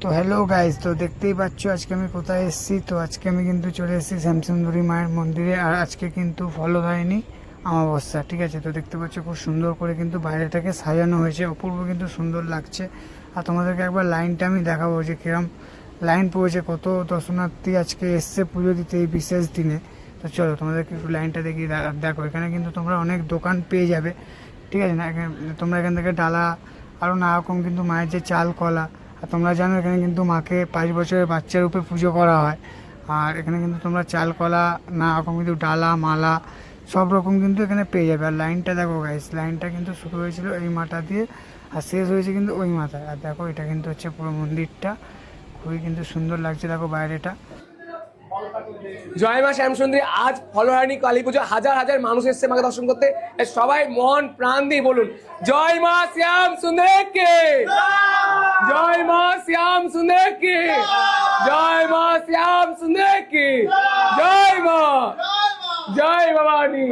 তো hello guys, তো দেখতেই পাচ্ছ আজকে আমি কোথায় এসেছি। তো আজকে আমি কিন্তু চলে এসেছি শ্যামসুন্দরী মায়ের মন্দিরে। আর আজকে কিন্তু ফলো হয়নি অমাবস্যা, ঠিক আছে। তো দেখতে পাচ্ছ খুব সুন্দর করে কিন্তু বাইরেটাকে সাজানো হয়েছে, অপূর্ব কিন্তু সুন্দর লাগছে। আর তোমাদেরকে একবার লাইনটা আমি দেখাবো যে কিরম লাইন পড়েছে, কত দর্শনার্থী আজকে এসছে পুজো দিতে এই বিশেষ দিনে। তো চলো তোমাদেরকে একটু লাইনটা দেখিয়ে দেখো। এখানে কিন্তু তোমরা অনেক দোকান পেয়ে যাবে, ঠিক আছে না। তোমরা এখান থেকে ডালা আরও নানা রকম কিন্তু মায়ের যে চাল কলা। আর তোমরা জানো এখানে কিন্তু মাকে 5 বছরের বাচ্চার রূপে পুজো করা হয়। আর এখানে কিন্তু তোমরা চাল কলা নানা রকম কিন্তু ডালা মালা সব রকম কিন্তু এখানে পেয়ে যাবে। আর লাইনটা দেখো গাইস, লাইনটা কিন্তু শুরু হয়েছিল এই মাথা দিয়ে আর শেষ হয়েছে কিন্তু ওই মাথায়। আর দেখো এটা কিন্তু হচ্ছে পুরো মন্দিরটা, খুবই কিন্তু সুন্দর লাগছে। দেখো বাইরেটা। জয় মা শ্যামসুন্দরী। আজ ফলহারিণী কালী পুজো, হাজার হাজার মানুষ এসছে মাকে দর্শন করতে। সবাই মন প্রাণ দিয়ে বলুন জয় মা শ্যাম সুন্দরীকে, জয় মা শ্যাম সুন্দরীকে, জয় মা শ্যাম সুন্দরীকে, জয় মা, জয় ভবানী।